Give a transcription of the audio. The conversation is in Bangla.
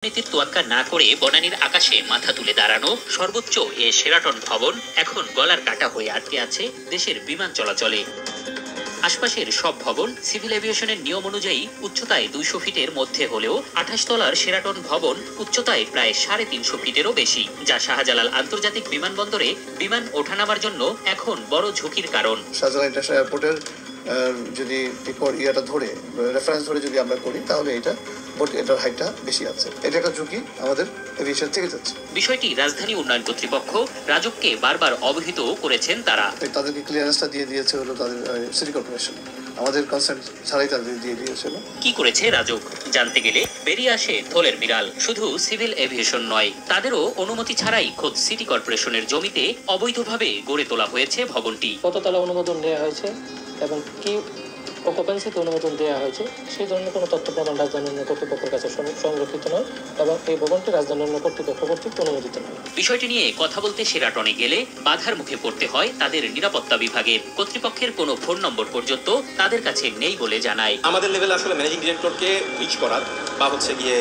নীতির তোয়াক্কা না করে বনানীর আকাশে মাথা তুলে দাঁড়ানো সর্বোচ্চ এ শেরাটন ভবন এখন গলার কাটা হয়ে আটকে আছে দেশের বিমান চলাচলে। আশপাশের সব ভবন সিভিল এভিয়েশনের নিয়ম অনুযায়ী উচ্চতায় 200 ফিটের মধ্যে হলেও 28 তলার শেরাটন ভবন উচ্চতায় প্রায় 350 ফিটেরও বেশি, যা শাহজালাল আন্তর্জাতিক বিমানবন্দরে বিমান ওঠানামার জন্য এখন বড় ঝুঁকির কারণ। শাহজালাল ইন্টারন্যাশনাল এয়ারপোর্টের যদি ইয়াটা ধরে রেফারেন্স ধরে যদি আমরা করি তাহলে এটার হাইটটা বেশি আছে। এটা একটা ঝুঁকি আমাদের এভিয়েশন থেকে যাচ্ছে। বিষয়টি রাজধানী উন্নয়ন কর্তৃপক্ষ রাজককে বারবার অবহিত করেছেন। তাদেরকে ক্লিয়ারেন্সটা দিয়ে দিয়েছে হলো তাদের সিটি কর্পোরেশন, আমাদের কনসার্ন ছাড়াই তাদের দিয়ে দিয়েছিল। কি করেছে রাজক জানতে গেলে বেরিয়ে আসে থলের বিড়াল। শুধু সিভিল এভিয়েশন নয়, তাদেরও অনুমতি ছাড়াই খোদ সিটি কর্পোরেশনের জমিতে অবৈধভাবে গড়ে তোলা হয়েছে ভবনটি। কততলা অনুমোদন দেওয়া হয়েছে এবং কি অকুপেন্সিতে অনুমোদন দেওয়া হয়েছে সেই ধরনের কোনো তথ্য প্রমাণ রাজধানী উন্নয়ন কর্তৃপক্ষের কাছে সংরক্ষিত নয় এবং এই ভবনটি রাজধানী উন্নয়ন কর্তৃপক্ষ কর্তৃক অনুমোদিত নয়। বিষয়টি নিয়ে কথা বলতে শেরাটনে গেলে বাধার মুখে পড়তে হয় তাদের নিরাপত্তা বিভাগের। কর্তৃপক্ষের কোনো ফোন নম্বর পর্যন্ত তাদের কাছে নেই বলে জানায়। আমাদের লেভেলে আসলে ম্যানেজিং ডিরেক্টরকে রিচ করার বা গিয়ে